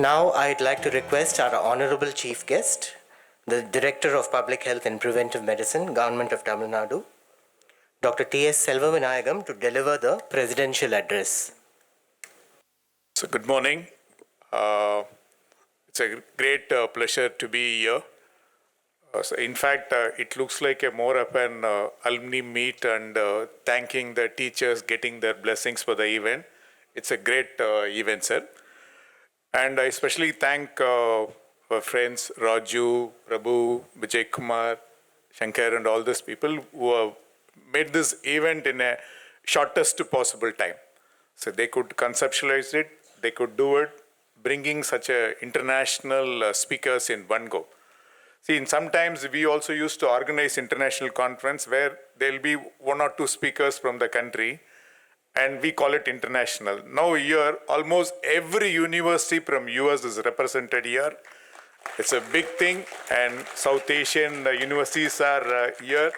Now, I'd like to request our Honorable Chief Guest, the Director of Public Health and Preventive Medicine, Government of Tamil Nadu, Dr. TS Selvavinayagam, to deliver the Presidential Address. So, good morning. It's a great pleasure to be here. In fact, it looks like a more of an alumni meet and thanking the teachers, getting their blessings for the event. It's a great event, sir. And I especially thank our friends Raju, Prabhu, Vijay Kumar, Shankar, and all these people who have made this event in a shortest possible time. So they could conceptualize it, they could do it, bringing such a international speakers in one go. See, sometimes we also used to organize international conference where there'll be one or two speakers from the country, and we call it international. Now here, almost every university from US is represented here. It's a big thing, and South Asian universities are here.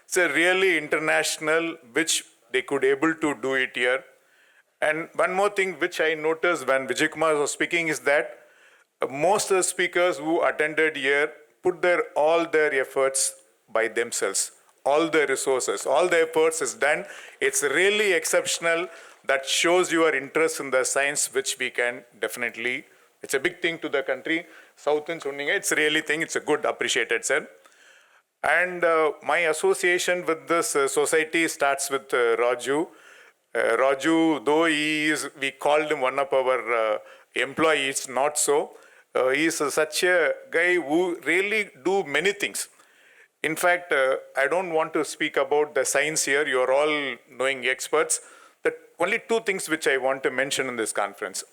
It's a really international, which they could able to do it here. And one more thing which I noticed when Vijay Kumar was speaking is that most of the speakers who attended here put all their efforts by themselves. All the resources, all the efforts is done. It's really exceptional. That shows your interest in the science, which we can definitely, it's a big thing to the country. South in Sunninga, it's really thing, it's a good appreciated, sir. And my association with this society starts with Raju. Raju, though we called him one of our employees, not so. He is such a guy who really do many things. In fact, I don't want to speak about the science here. You are all knowing experts. The only two things which I want to mention in this conference.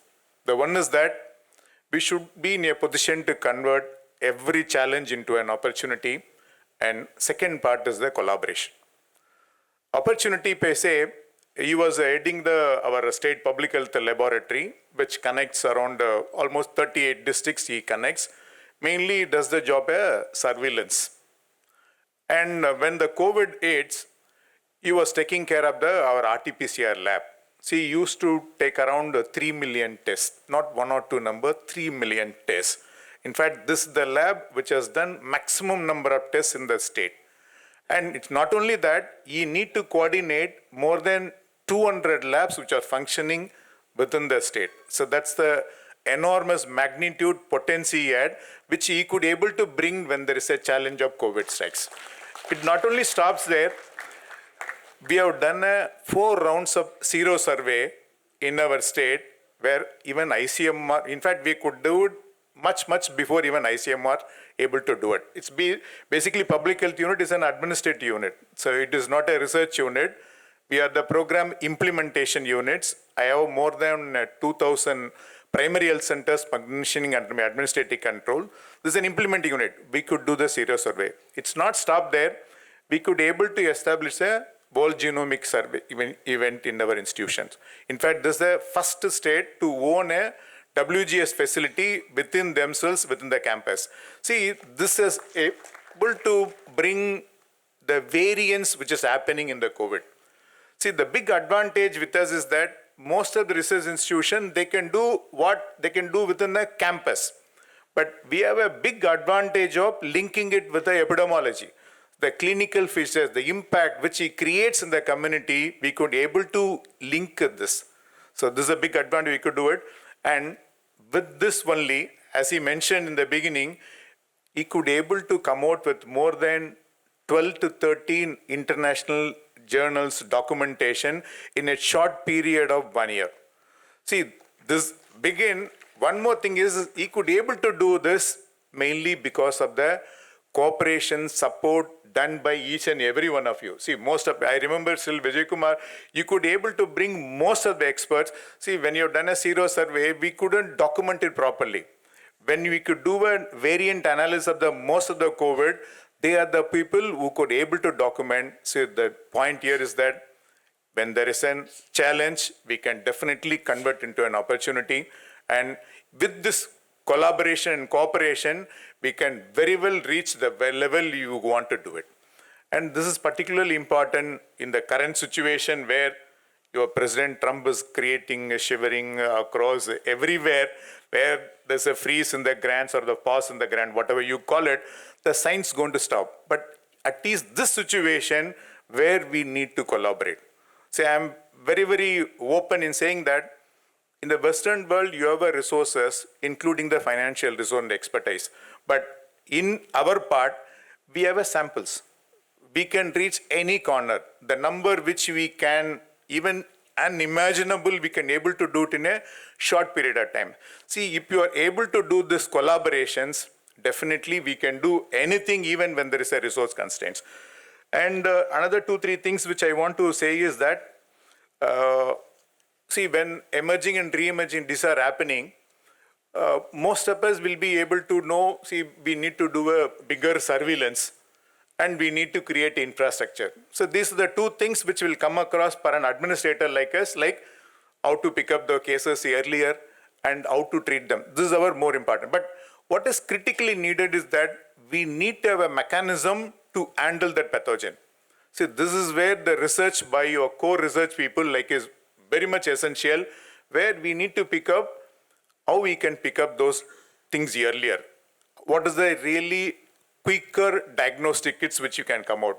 The one is that we should be in a position to convert every challenge into an opportunity. And second part is the collaboration. Opportunity per se, he was heading our state public health laboratory, which connects around almost 38 districts he connects. Mainly does the job surveillance. And when the COVID hits, he was taking care of our RT-PCR lab. See, he used to take around 3 million tests, not one or two number, 3 million tests. In fact, this is the lab which has done maximum number of tests in the state. And it's not only that, you need to coordinate more than 200 labs which are functioning within the state. So that's the enormous magnitude potency he had, which he could able to bring when there is a challenge of COVID strikes. It not only stops there, we have done 4 rounds of zero survey in our state where even ICMR, in fact, we could do it much before even ICMR able to do it. It's basically public health unit is an administrative unit. So it is not a research unit. We are the program implementation units. I have more than 2,000 primary health centers functioning under my administrative control. This is an implementing unit. We could do the zero survey. It's not stopped there. We could able to establish a whole genomic survey event in our institutions. In fact, this is the first state to own a WGS facility within themselves, within the campus. See, this is able to bring the variance which is happening in the COVID. See, the big advantage with us is that most of the research institutions, they can do what they can do within the campus. But we have a big advantage of linking it with the epidemiology. The clinical features, the impact which it creates in the community, we could able to link this. So this is a big advantage, we could do it. And with this only, as he mentioned in the beginning, he could able to come out with more than 12 to 13 international journals documentation in a short period of 1 year. See, this one more thing is he could able to do this mainly because of the cooperation, support done by each and every one of you. See, I remember still Vijay Kumar, you could able to bring most of the experts. See, when you've done a zero survey, we couldn't document it properly. When we could do a variant analysis of the most of the COVID, they are the people who could able to document. So the point here is that when there is a challenge, we can definitely convert into an opportunity. And with this collaboration and cooperation, we can very well reach the level you want to do it. And this is particularly important in the current situation where Your President Trump is creating a shivering across everywhere where there's a freeze in the grants or the pause in the grant, whatever you call it, the science is going to stop. But at least this situation where we need to collaborate. See, I'm very, very open in saying that in the Western world, you have a resources, including the financial resource and expertise. But in our part, we have a samples. We can reach any corner. The number which we can, even unimaginable, we can able to do it in a short period of time. See, if you are able to do this collaborations, definitely we can do anything even when there is a resource constraints. And another 2-3 things which I want to say is that, see, when emerging and re-emerging these are happening, most of us will be able to know, see, we need to do a bigger surveillance and we need to create infrastructure. So these are the 2 things which will come across for an administrator like us, like how to pick up the cases earlier and how to treat them. This is our more important. But what is critically needed is that we need to have a mechanism to handle that pathogen. See, this is where the research by your core research people like is very much essential, where we need to pick up how we can pick up those things earlier. What is the really quicker diagnostic kits which you can come out?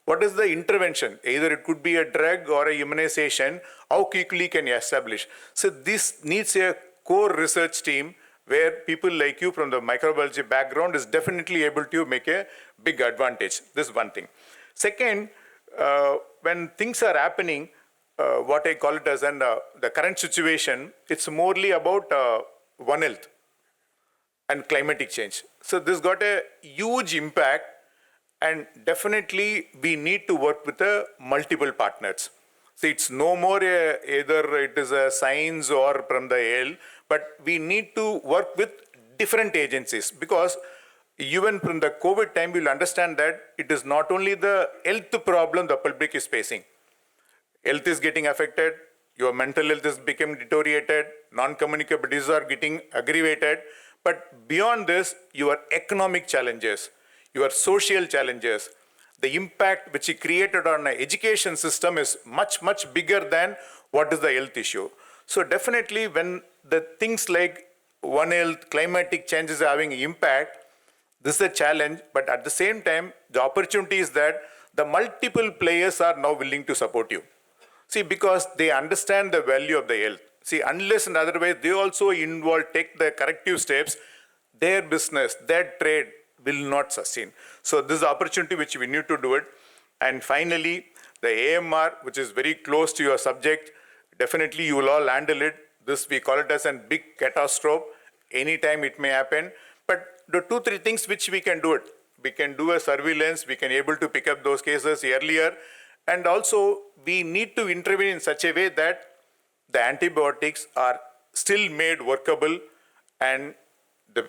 What is the intervention? Either it could be a drug or a immunization, how quickly can you establish? So this needs a core research team where people like you from the microbiology background is definitely able to make a big advantage. This is one thing. Second, when things are happening, what I call it as the current situation, it's morely about One Health and climatic change. So this got a huge impact, and definitely we need to work with multiple partners. So it's no more either it is a science or from the health, but we need to work with different agencies, because even from the COVID time, we'll understand that it is not only the health problem the public is facing. Health is getting affected, your mental health is becoming deteriorated, non-communicable diseases are getting aggravated, but beyond this, your economic challenges, your social challenges, the impact which it created on the education system is much, much bigger than what is the health issue. So definitely when the things like One Health, climatic changes are having impact, this is a challenge, but at the same time, the opportunity is that the multiple players are now willing to support you. See, because they understand the value of the health. See, unless and otherwise they also take the corrective steps, their business, their trade will not sustain. So this is the opportunity which we need to do it. And finally, the AMR, which is very close to your subject, definitely you will all handle it. This, we call it as a big catastrophe. Anytime it may happen. But the 2-3 things which we can do it. We can do a surveillance, we can able to pick up those cases earlier. And also, we need to intervene in such a way that the antibiotics are still made workable, and the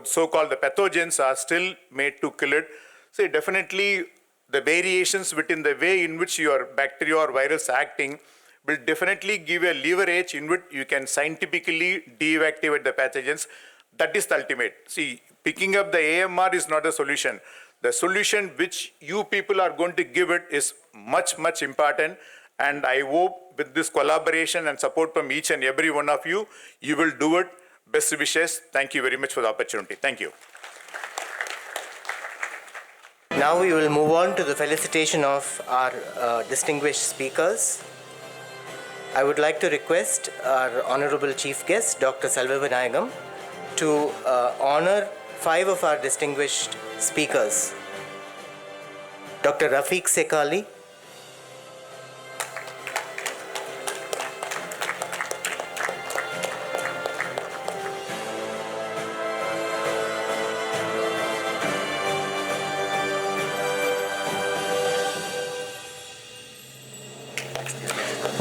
so-called the pathogens are still made to kill it. So definitely the variations within the way in which your bacteria or virus acting will definitely give a leverage in which you can scientifically deactivate the pathogens. That is the ultimate. See, picking up the AMR is not a solution. The solution which you people are going to give it is much, much important. And I hope with this collaboration and support from each and every one of you, you will do it. Best wishes. Thank you very much for the opportunity. Thank you. Now we will move on to the felicitation of our distinguished speakers. I would like to request our Honorable Chief Guest, Dr. Selvavinayagam, to honor 5 of our distinguished speakers. Dr. Rafiq Sekali,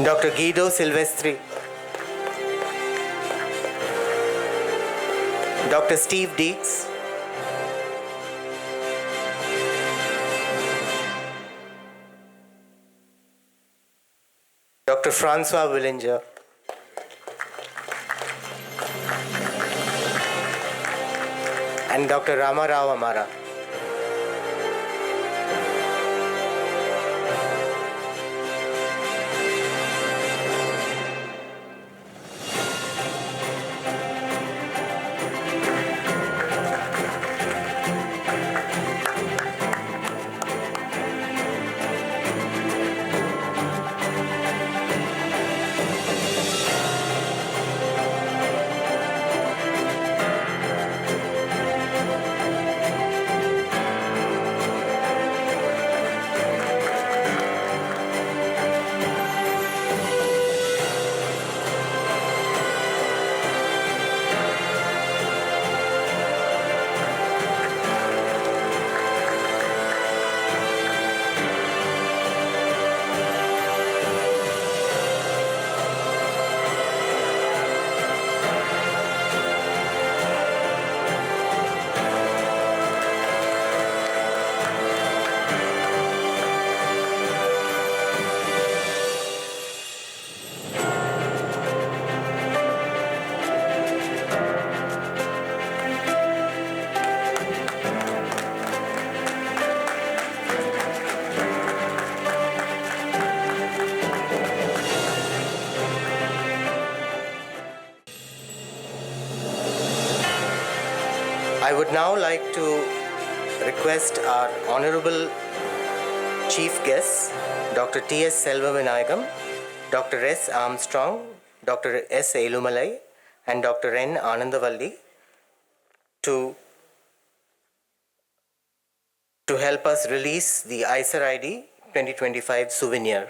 Dr. Guido Silvestri, Dr. Steve Deeks, Dr. Francois Willinger, and Dr. Rama Rao Amara. I would now like to request our Honorable Chief Guests, Dr. TS Selvavinayagam, Dr. S. Armstrong, Dr. S. Elumalai, and Dr. N. Anandavalli to help us release the iCER ID 2025 souvenir.